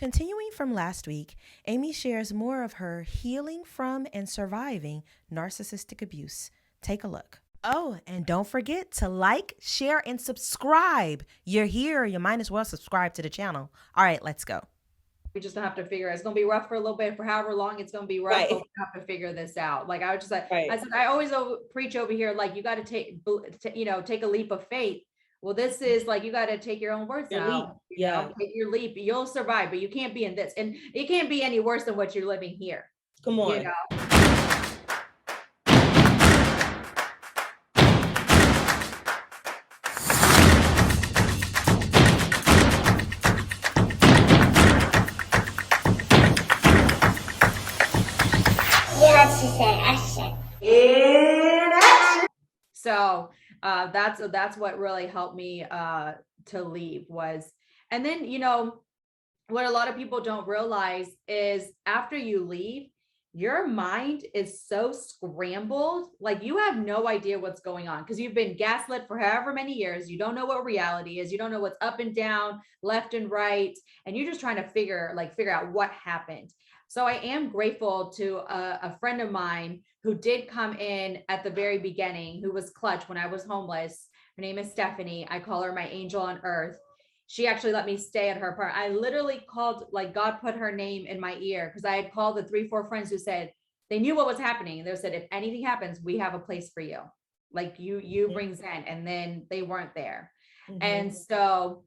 Continuing from last week, Amy shares more of her healing from and surviving narcissistic abuse. Take a look. Oh, and don't forget to like, share, and subscribe. You're here, you might as well subscribe to the channel. All right, let's go. We just don't have to figure it. It's going to be rough for a little bit, for however long it's going to be rough, but we have to figure this out. Like I was just like, I said, I always preach over here, like you got to take a leap of faith. Well, this is like, you got to take your own words now, take your leap, you'll survive, but you can't be in this, and it can't be any worse than what you're living here. Come on. You know? So that's what really helped me to leave was, and then what a lot of people don't realize is after you leave, your mind is so scrambled, like you have no idea what's going on because you've been gaslit for however many years. You don't know what reality is. You don't know what's up and down, left and right, and you're just trying to figure out what happened. So I am grateful to a friend of mine who did come in at the very beginning, who was clutch when I was homeless. Her name is Stephanie. I call her my angel on earth. She actually let me stay at her apartment. I literally called, like God put her name in my ear because I had called the 3-4 friends who said they knew what was happening. And they said, if anything happens, we have a place for you. Like you bring Zen. And then they weren't there. And so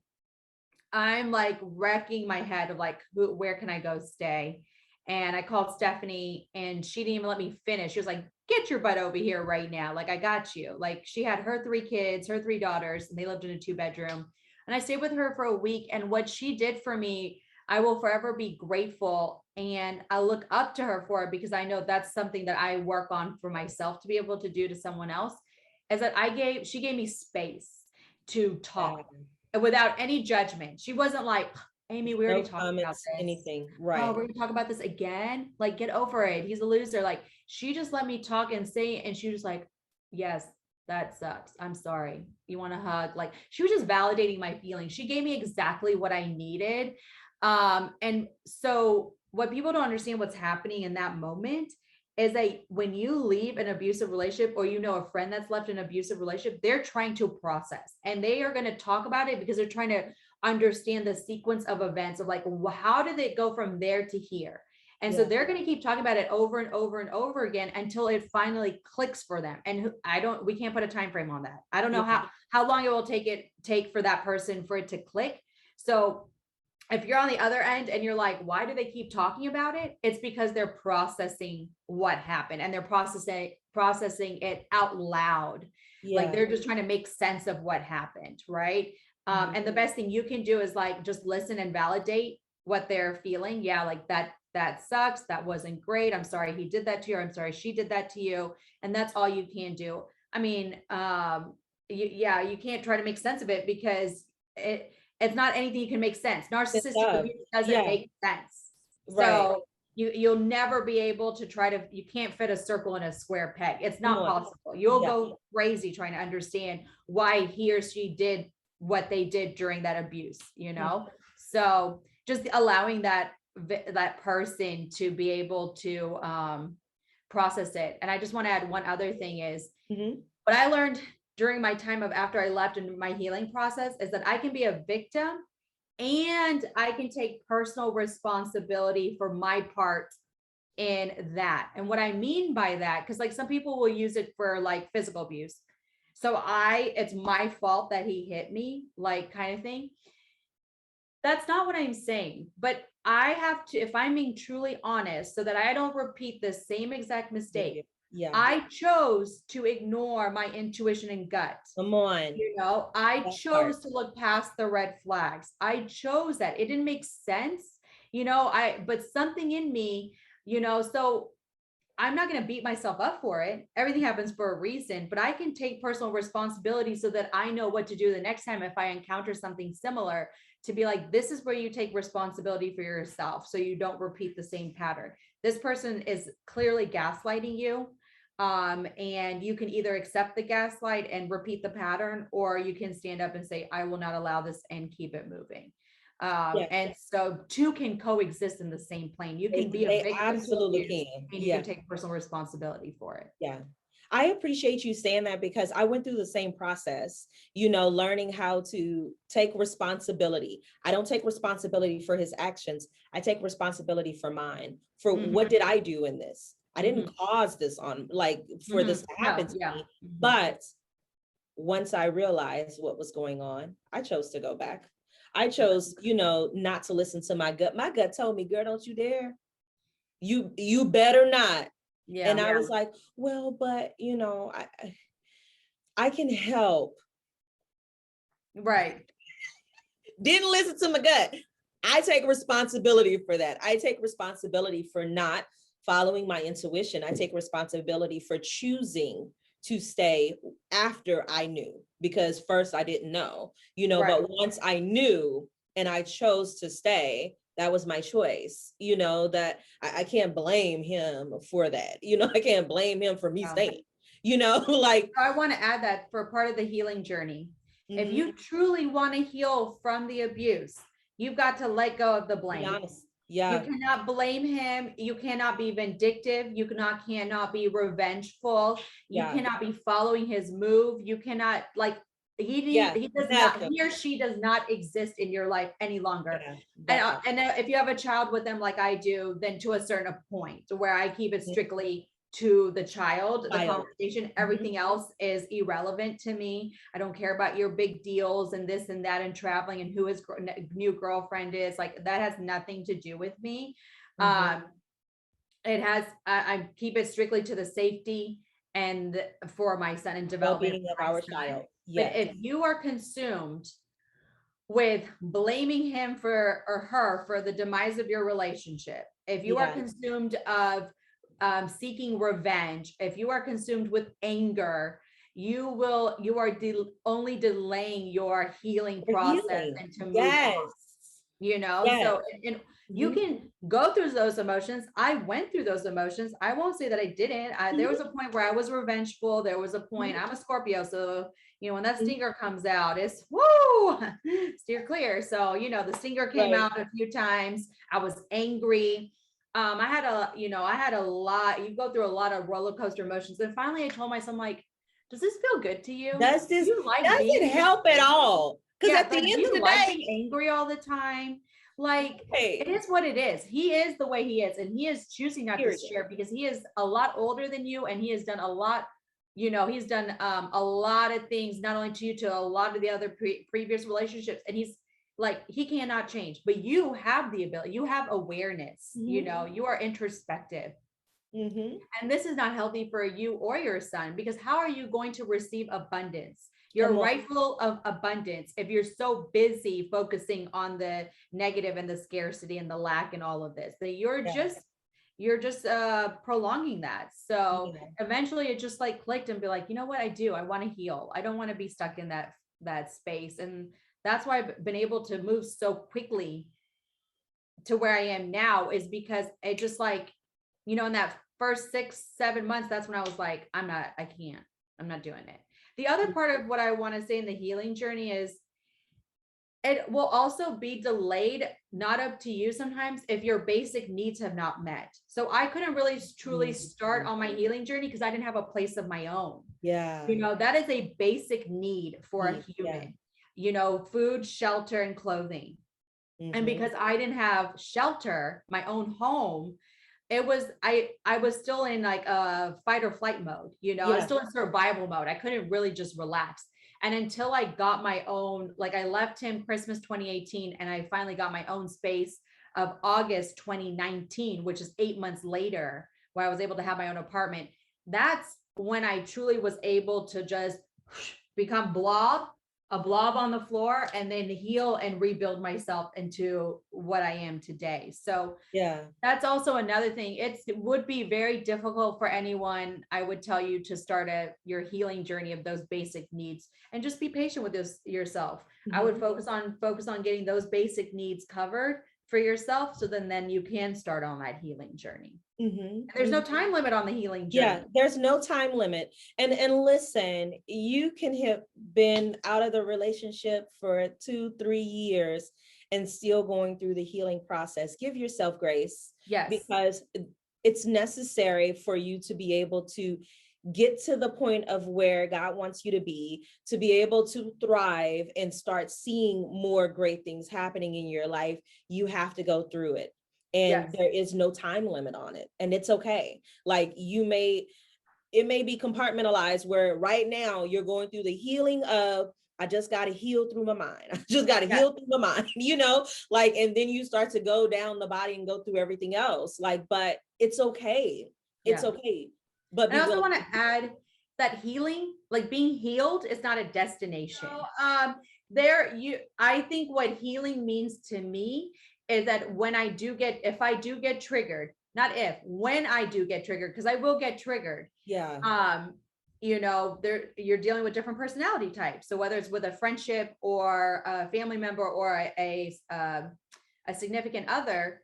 I'm like wrecking my head of like, where can I go stay? And I called Stephanie and she didn't even let me finish. She was like, get your butt over here right now. Like, I got you. Like, she had her 3 kids, her 3 daughters, and they lived in a 2-bedroom. And I stayed with her for a week. And what she did for me, I will forever be grateful. And I look up to her for it because I know that's something that I work on for myself to be able to do to someone else, is that she gave me space to talk without any judgment. She wasn't like, Amy, we already talked about this. Anything. Right. Oh, we're gonna talk about this again. Like, get over it. He's a loser. Like, she just let me talk and say, and she was like, yes, that sucks. I'm sorry. You want a hug? Like, she was just validating my feelings. She gave me exactly what I needed. And so what people don't understand what's happening in that moment is that when you leave an abusive relationship, or a friend that's left an abusive relationship, they're trying to process and they are going to talk about it because they're trying to understand the sequence of events of like, how did it go from there to here? And so they're going to keep talking about it over and over and over again until it finally clicks for them. And we can't put a time frame on that. I don't know how long it will take for that person for it to click. So if you're on the other end and you're like, why do they keep talking about it? It's because they're processing what happened and they're processing it out loud. Like they're just trying to make sense of what happened. Right. And the best thing you can do is like, just listen and validate what they're feeling. Yeah. Like that sucks. That wasn't great. I'm sorry he did that to you. I'm sorry she did that to you. And that's all you can do. I mean, you can't try to make sense of it because it's not anything you can make sense. Narcissistic abuse doesn't make sense. So you'll never be able to you can't fit a circle in a square peg. It's not possible. You'll go crazy trying to understand why he or she did what they did during that abuse, So just allowing that person to be able to process it. And I just want to add one other thing is what I learned during my time of after I left in my healing process is that I can be a victim and I can take personal responsibility for my part in that. And what I mean by that, because like some people will use it for like physical abuse. So it's my fault that he hit me, like kind of thing. That's not what I'm saying, but I have to, if I'm being truly honest, so that I don't repeat the same exact mistake. I chose to ignore my intuition and gut. Come on. I chose to look past the red flags. I chose that. It didn't make sense, but something in me, so I'm not going to beat myself up for it. Everything happens for a reason, but I can take personal responsibility so that I know what to do the next time if I encounter something similar, to be like, this is where you take responsibility for yourself so you don't repeat the same pattern. This person is clearly gaslighting you. And you can either accept the gaslight and repeat the pattern, or you can stand up and say, I will not allow this and keep it moving. Yeah. And so two can coexist in the same plane. You can be a They victim to absolutely abuse, can. and you Yeah. can take personal responsibility for it. Yeah. I appreciate you saying that because I went through the same process, learning how to take responsibility. I don't take responsibility for his actions. I take responsibility for mine. For what did I do in this? I didn't cause this for this to happen to me. But once I realized what was going on, I chose to go back. I chose, not to listen to my gut. My gut told me, girl, don't you dare. You better not. Yeah. And I was like, well, but I can help. Right. Didn't listen to my gut. I take responsibility for that. I take responsibility for not following my intuition. I take responsibility for choosing to stay after I knew, because first I didn't know, Right. but once I knew and I chose to stay, that was my choice, that I can't blame him for that. I can't blame him for me staying, like. I want to add that for part of the healing journey. If you truly want to heal from the abuse, you've got to let go of the blame. Be honest. Yeah. You cannot blame him. You cannot be vindictive. You cannot be revengeful. You cannot be following his move. You cannot he does not, he or she does not exist in your life any longer. And if you have a child with them like I do, then to a certain point where I keep it strictly to the child, the conversation, everything else is irrelevant to me. I don't care about your big deals and this and that and traveling and who his new girlfriend is. Like, that has nothing to do with me. It has, I keep it strictly to the safety and for my son and development of our child. But if you are consumed with blaming him or her for the demise of your relationship, if you are consumed of seeking revenge, if you are consumed with anger, you are only delaying your healing process and to move on. So and you can go through those emotions. I went through those emotions. I won't say that I didn't. There was a point where I was revengeful. There was a point, I'm a Scorpio, so when that stinger comes out, it's woo, steer clear. So the stinger came out a few times. I was angry. I had a lot. You go through a lot of roller coaster emotions, and finally I told myself, like, does this feel good to you? Does it help at all? Because at the end of the day, being angry all the time, like, it is what it is. He is the way he is, and he is choosing not to share because he is a lot older than you, and he has done a lot. He's done a lot of things, not only to you, to a lot of the other previous relationships, and he's like, he cannot change. But you have the ability. You have awareness. You are introspective. And this is not healthy for you or your son, because how are you going to receive abundance? Your rightful of abundance if you're so busy focusing on the negative and the scarcity and the lack and all of this, that you're just prolonging that. So eventually it just like clicked and be like, you know what, I want to heal. I don't want to be stuck in that space. And that's why I've been able to move so quickly to where I am now, is because it just like, in that first 6-7 months, that's when I was like, I'm not doing it. The other part of what I want to say in the healing journey is it will also be delayed, not up to you sometimes, if your basic needs have not met. So I couldn't really truly start on my healing journey because I didn't have a place of my own. Yeah. That is a basic need for a human, food, shelter, and clothing. And because I didn't have shelter, my own home, it was, I was still in like a fight or flight mode, I was still in survival mode. I couldn't really just relax. And until I got my own, like, I left him Christmas 2018, and I finally got my own space of August 2019, which is 8 months later, where I was able to have my own apartment. That's when I truly was able to just become a blob on the floor, and then heal and rebuild myself into what I am today. So that's also another thing. It would be very difficult for anyone, I would tell you, to start your healing journey of those basic needs, and just be patient with this yourself. I would focus on getting those basic needs covered for yourself, so then you can start on that healing journey. There's no time limit on the healing journey. There's no time limit. And listen, you can have been out of the relationship for 2-3 years and still going through the healing process, give yourself grace. Yes. Because it's necessary for you to be able to get to the point of where God wants you to be able to thrive and start seeing more great things happening in your life. You have to go through it. And Yes. there is no time limit on it. And it's okay. Like it may be compartmentalized where right now you're going through the healing of, I just got to heal through my mind. I just got to heal through my mind, like, and then you start to go down the body and go through everything else. Like, but it's okay. It's okay. But I also want to add that healing, like being healed, is not a destination. I think what healing means to me is that when if I do get triggered, not if, when I do get triggered, because I will get triggered. Yeah. You're dealing with different personality types. So whether it's with a friendship or a family member or a significant other,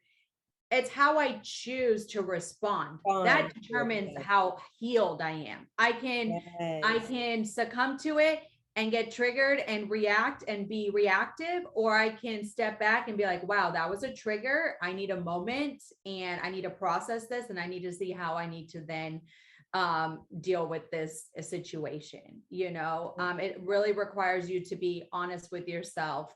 it's how I choose to respond. That determines how healed I am. I can succumb to it and get triggered and react and be reactive, or I can step back and be like, wow, that was a trigger. I need a moment and I need to process this, and I need to see how I need to then deal with this situation. It really requires you to be honest with yourself,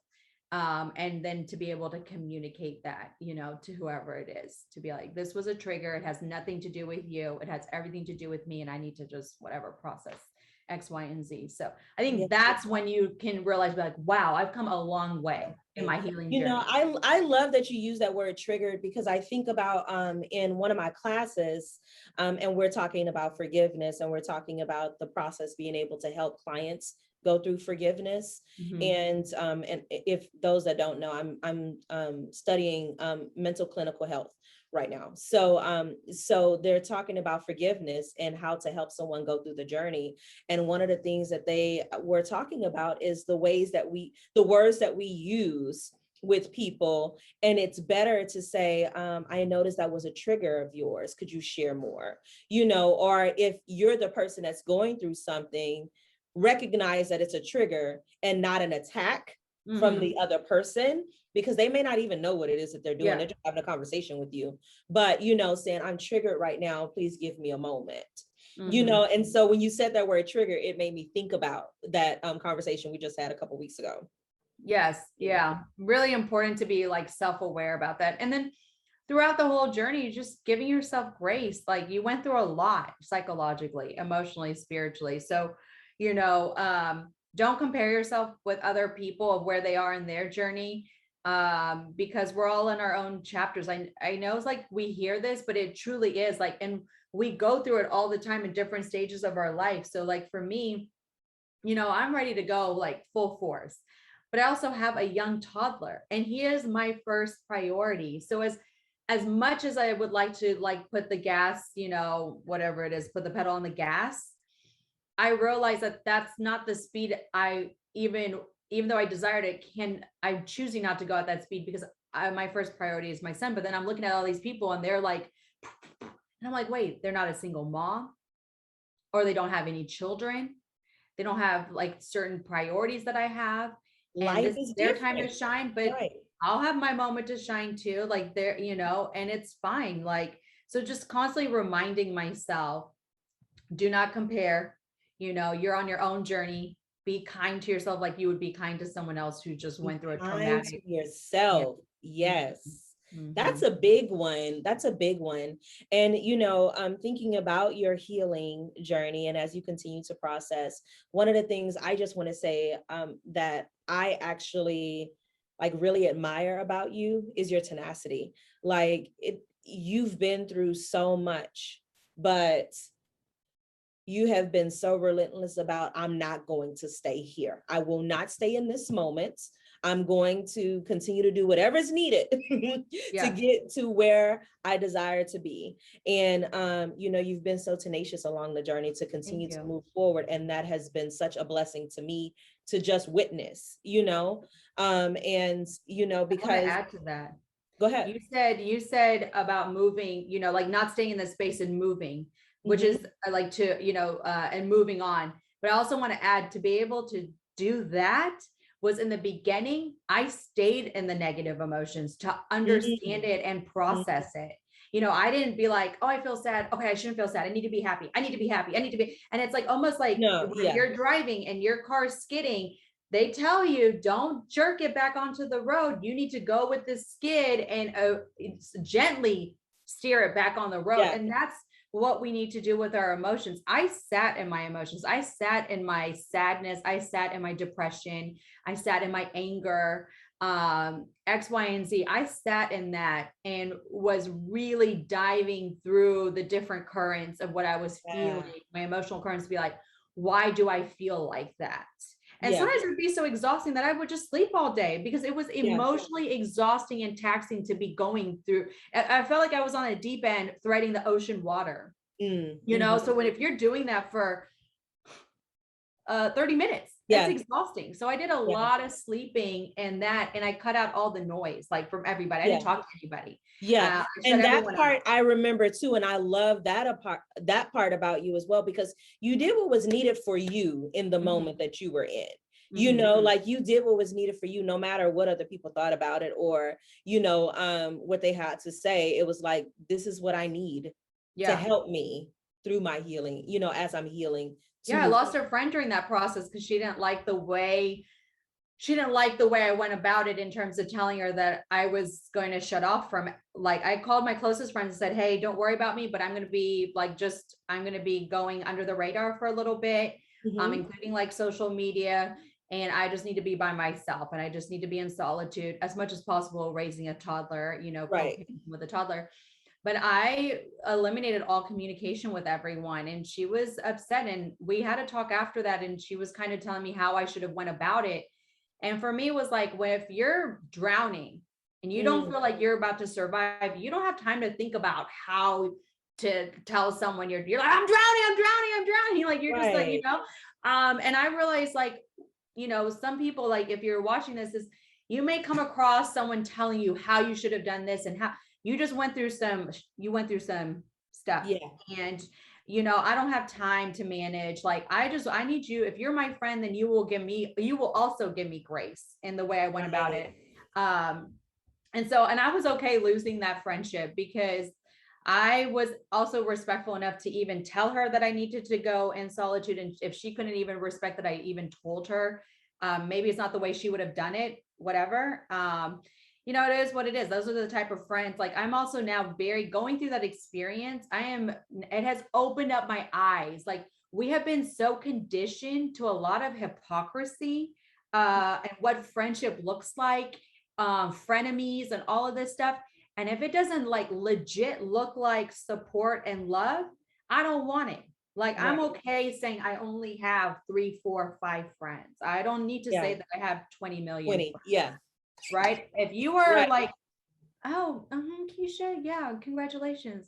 and then to be able to communicate that, to whoever it is, to be like, this was a trigger. It has nothing to do with you. It has everything to do with me. And I need to just process X, Y, and Z. So I think that's when you can realize, like, wow, I've come a long way in my healing journey. I love that you use that word triggered, because I think about in one of my classes, and we're talking about forgiveness, and we're talking about the process being able to help clients go through forgiveness. And if those that don't know, I'm studying mental clinical health right now. So they're talking about forgiveness and how to help someone go through the journey. And one of the things that they were talking about is the words that we use with people. And it's better to say, I noticed that was a trigger of yours. Could you share more? Or if you're the person that's going through something, recognize that it's a trigger and not an attack from the other person, because they may not even know what it is that they're doing. They're just having a conversation with you, but saying, I'm triggered right now, please give me a moment. And so when you said that word trigger, it made me think about that conversation we just had a couple weeks ago. Yes. Yeah. Really important to be like self-aware about that. And then throughout the whole journey, just giving yourself grace. Like, you went through a lot psychologically, emotionally, spiritually. So, don't compare yourself with other people of where they are in their journey, because we're all in our own chapters. I know it's like we hear this, but it truly is like, and we go through it all the time in different stages of our life. So like for me, I'm ready to go like full force, but I also have a young toddler, and he is my first priority. So as much as I would like to like put the gas, whatever it is, put the pedal on the gas, I realize that that's not the speed even though I desired it, I'm choosing not to go at that speed, because my first priority is my son. But then I'm looking at all these people and they're like, and I'm like, wait, they're not a single mom, or they don't have any children. They don't have like certain priorities that I have. And this is their time to shine, but I'll have my moment to shine too. Like they're, and it's fine. Like, so just constantly reminding myself, do not compare. You're on your own journey. Be kind to yourself like you would be kind to someone else who just went through a traumatic. To yourself. Yes. That's a big one. And, I'm thinking about your healing journey. And as you continue to process, one of the things I just want to say that I actually like really admire about you is your tenacity. Like you've been through so much, but you have been so relentless about, I'm not going to stay here. I will not stay in this moment. I'm going to continue to do whatever is needed to get to where I desire to be. And, you've been so tenacious along the journey to continue to move forward. And that has been such a blessing to me to just witness, because. I want to add to that. Go ahead. You said about moving, like not staying in the space and moving, which is like to, and moving on. But I also want to add, to be able to do that was in the beginning, I stayed in the negative emotions to understand it and process it. You know, I didn't be like, oh, I feel sad. Okay, I shouldn't feel sad. I need to be happy. I need to be happy. I need to be. And it's like almost like No, when yeah. you're driving and your car's skidding, they tell you don't jerk it back onto the road. You need to go with the skid and gently steer it back on the road. Yeah. And that's what we need to do with our emotions. I sat in my emotions. I sat in my sadness. I sat in my depression. I sat in my anger, X, Y, and Z. I sat in that and was really diving through the different currents of what I was feeling, my emotional currents, to be like, why do I feel like that? And sometimes it would be so exhausting that I would just sleep all day because it was emotionally exhausting and taxing to be going through. I felt like I was on a deep end threading the ocean water, you know? So if you're doing that for 30 minutes, it's exhausting. So I did a lot of sleeping and I cut out all the noise, like from everybody. I didn't talk to anybody. And that part I remember too. And I love that part about you as well, because you did what was needed for you in the moment that you were in. You know, like you did what was needed for you, no matter what other people thought about it or, you know, what they had to say. It was like, this is what I need to help me through my healing, you know, as I'm healing. I lost a friend during that process because she didn't like the way I went about it, in terms of telling her that I was going to shut off from it. Like, I called my closest friends and said, hey, don't worry about me, but I'm going to be like, I'm going to be going under the radar for a little bit, including like social media. And I just need to be by myself. And I just need to be in solitude as much as possible, raising a toddler, you know, with a toddler. But I eliminated all communication with everyone, and she was upset. And we had a talk after that. And she was kind of telling me how I should have went about it. And for me, it was like, well, if you're drowning and you don't feel like you're about to survive, you don't have time to think about how to tell someone you're like, I'm drowning. Like, you're just like, you know, and I realized, like, you know, some people, like, if you're watching this, you may come across someone telling you how you should have done this and how you just went through some stuff. And, you know, I don't have time to manage. Like, I need you. If you're my friend, then you will also give me grace in the way I went about it. And I was okay losing that friendship because I was also respectful enough to even tell her that I needed to go in solitude. And if she couldn't even respect that I even told her, maybe it's not the way she would have done it, whatever. You know, it is what it is. Those are the type of friends. Like, I'm also now going through that experience. It has opened up my eyes. Like, we have been so conditioned to a lot of hypocrisy, and what friendship looks like, frenemies and all of this stuff. And if it doesn't like legit look like support and love, I don't want it. Like, I'm okay saying I only have 3, 4, 5 friends. I don't need to say that I have 20 million. 20, friends. Right? If you are like, oh, Keisha, yeah, congratulations.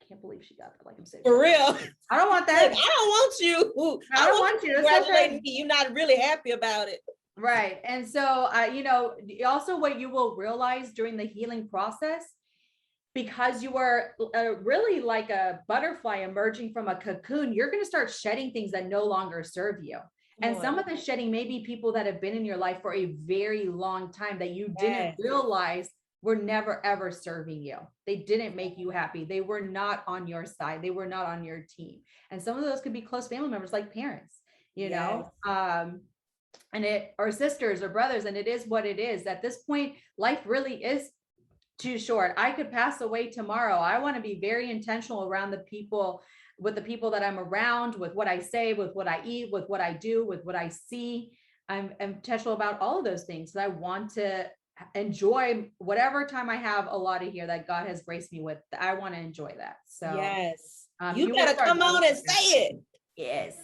I can't believe she got that. Like, I'm so for real. I don't want that. Like, I don't want you. I don't want you. Congratulating me. You're not really happy about it. Right. And so, you know, also what you will realize during the healing process, because you are really like a butterfly emerging from a cocoon, you're going to start shedding things that no longer serve you. And some of the shedding may be people that have been in your life for a very long time that you didn't realize were never, ever serving you. They didn't make you happy. They were not on your side. They were not on your team. And some of those could be close family members, like parents, you know, or sisters or brothers. And it is what it is. At this point, life really is too short. I could pass away tomorrow. I want to be very intentional around the people that I'm around, with what I say, with what I eat, with what I do, with what I see. I'm intentional about all of those things. So I want to enjoy whatever time I have allotted here that God has graced me with. I want to enjoy that. So you gotta come on and say it. Yes.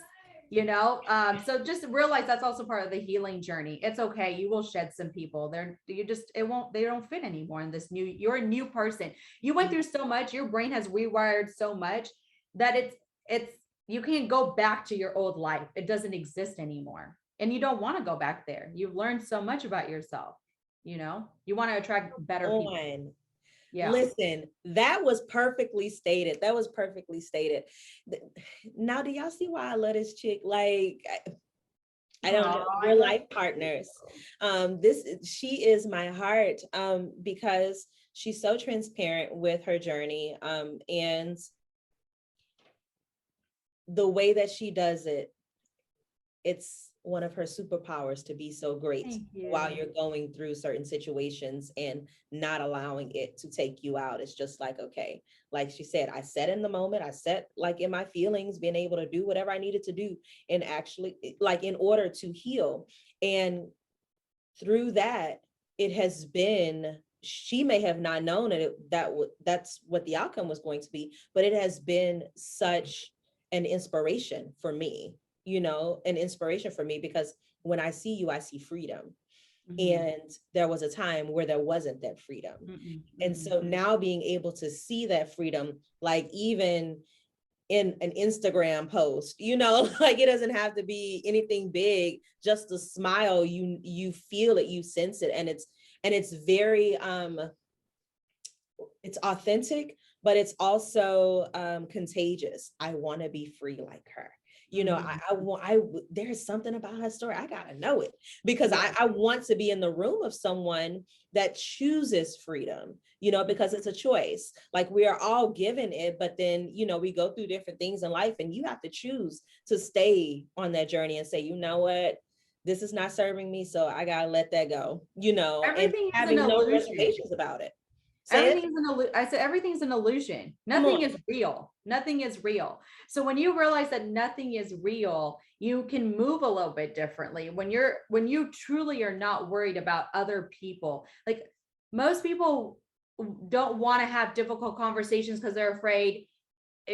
You know, so just realize that's also part of the healing journey. It's okay. You will shed some people. They don't fit anymore in this you're a new person. You went through so much, your brain has rewired so much that you can't go back to your old life. It doesn't exist anymore. And you don't want to go back there. You've learned so much about yourself. You know, you want to attract better people. Yeah. Listen, that was perfectly stated. Now, do y'all see why I love this chick? Like, I don't know. We're life partners. She is my heart, because she's so transparent with her journey, and the way that she does it, it's one of her superpowers to be so great while you're going through certain situations and not allowing it to take you out. It's just like, okay, like she said, I sat in the moment, I sat like in my feelings, being able to do whatever I needed to do, and actually like in order to heal. And through that, it has been, she may have not known that's what the outcome was going to be, but it has been such an inspiration for me, an inspiration for me, because when I see you, I see freedom. And there was a time where there wasn't that freedom. And so now being able to see that freedom, like even in an Instagram post, like it doesn't have to be anything big, just a smile, you feel it, you sense it. And it's very, it's authentic, but it's also contagious. I want to be free like her. There's something about her story. I gotta know it, because I want to be in the room of someone that chooses freedom, because it's a choice. Like we are all given it, but then, we go through different things in life, and you have to choose to stay on that journey and say, you know what, this is not serving me, so I gotta let that go, Everything and having no reservations about it. I said everything's an illusion. Nothing is real. Nothing is real. So when you realize that nothing is real, you can move a little bit differently. When you truly are not worried about other people. Like most people don't want to have difficult conversations because they're afraid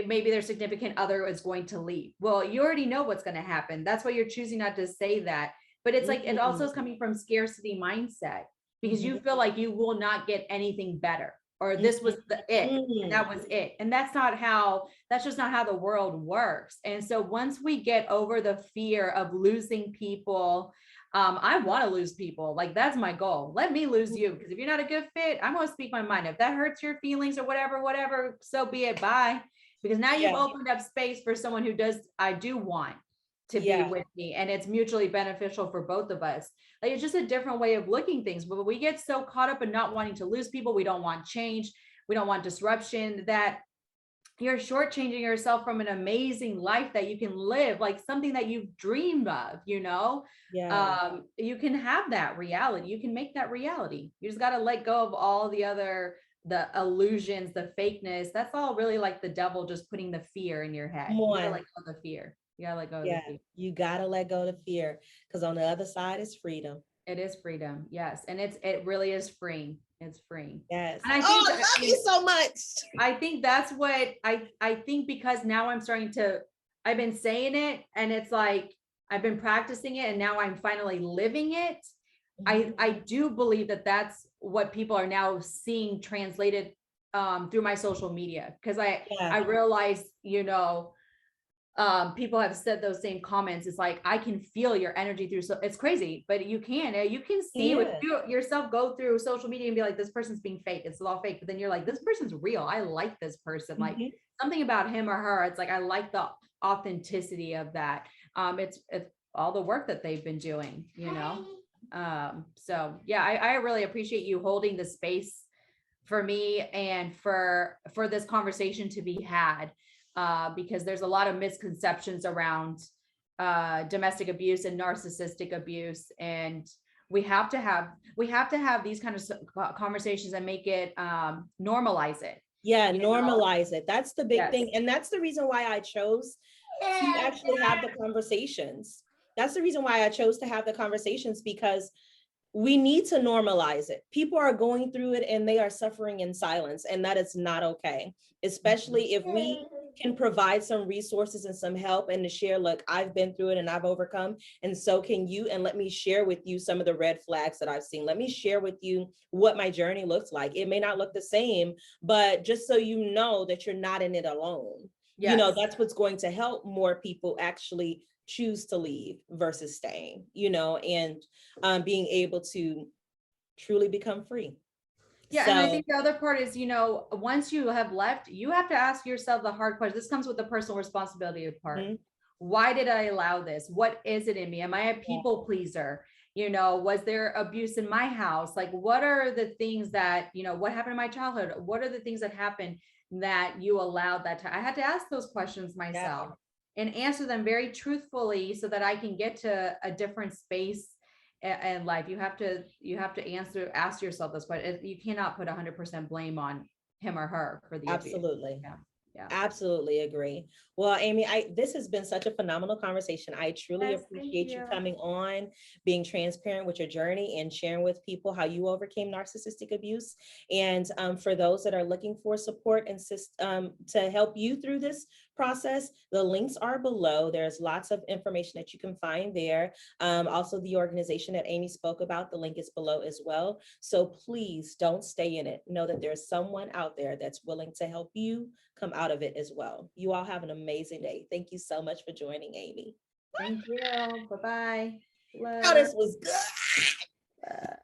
maybe their significant other is going to leave. Well, you already know what's going to happen. That's why you're choosing not to say that. But it's like, it also is coming from scarcity mindset, because you feel like you will not get anything better, or this was it, and that was it. And that's just not how the world works. And so once we get over the fear of losing people, I want to lose people. Like that's my goal. Let me lose you, because if you're not a good fit, I'm going to speak my mind. If that hurts your feelings or whatever, so be it. Bye. Because now you've opened up space for someone who I do want to be with me, and it's mutually beneficial for both of us. Like it's just a different way of looking things. But we get so caught up in not wanting to lose people, we don't want change, we don't want disruption, that you're shortchanging yourself from an amazing life that you can live, like something that you've dreamed of, you can have that reality. You can make that reality. You just got to let go of all the illusions, the fakeness. That's all really like the devil just putting the fear in your head. You gotta let go of the fear. You gotta let go of the fear. You gotta let go of the fear, because on the other side is freedom. It is freedom. Yes. And it really is freeing. It's freeing. Yes. And I love you so much. I think that's what I think, because now I've been saying it, and it's like, I've been practicing it, and now I'm finally living it. I do believe that that's what people are now seeing translated through my social media, because I realize, people have said those same comments. It's like, I can feel your energy through. So it's crazy, but you can see yourself go through social media and be like, this person's being fake. It's all fake. But then you're like, this person's real. I like this person. Like something about him or her. It's like, I like the authenticity of that. It's all the work that they've been doing, so yeah, I really appreciate you holding the space for me and for this conversation to be had. Because there's a lot of misconceptions around domestic abuse and narcissistic abuse, and we have to have these kind of conversations and make it normalize it. Normalize it. That's the big thing, and that's the reason why I chose to actually have the conversations. That's the reason why I chose to have the conversations, because we need to normalize it. People are going through it and they are suffering in silence, and that is not okay. Especially if we can provide some resources and some help, and to share, look, I've been through it and I've overcome, and so can you. And let me share with you some of the red flags that I've seen. Let me share with you what my journey looks like. It may not look the same, but just so you know that you're not in it alone. That's what's going to help more people actually choose to leave versus staying, and being able to truly become free. Yeah. So, and I think the other part is, once you have left, you have to ask yourself the hard question. This comes with the personal responsibility part. Why did I allow this? What is it in me? Am I a people pleaser? You know, was there abuse in my house? Like, what are the things that, you know, what happened in my childhood? What are the things that happened that you allowed that to? I had to ask those questions myself and answer them very truthfully so that I can get to a different space in life. You have to ask yourself this question. You cannot put 100% blame on him or her for the abuse. Absolutely. Yeah. Absolutely agree. Well, Amy, this has been such a phenomenal conversation. I truly appreciate you coming on, being transparent with your journey and sharing with people how you overcame narcissistic abuse. And for those that are looking for support and to help you through this process, the links are below. There's lots of information that you can find there. Also, the organization that Amy spoke about, the link is below as well. So please don't stay in it. Know that there's someone out there that's willing to help you come out of it as well. You all have an amazing day. Thank you so much for joining, Amy. Thank you. Bye-bye. Oh, this was good.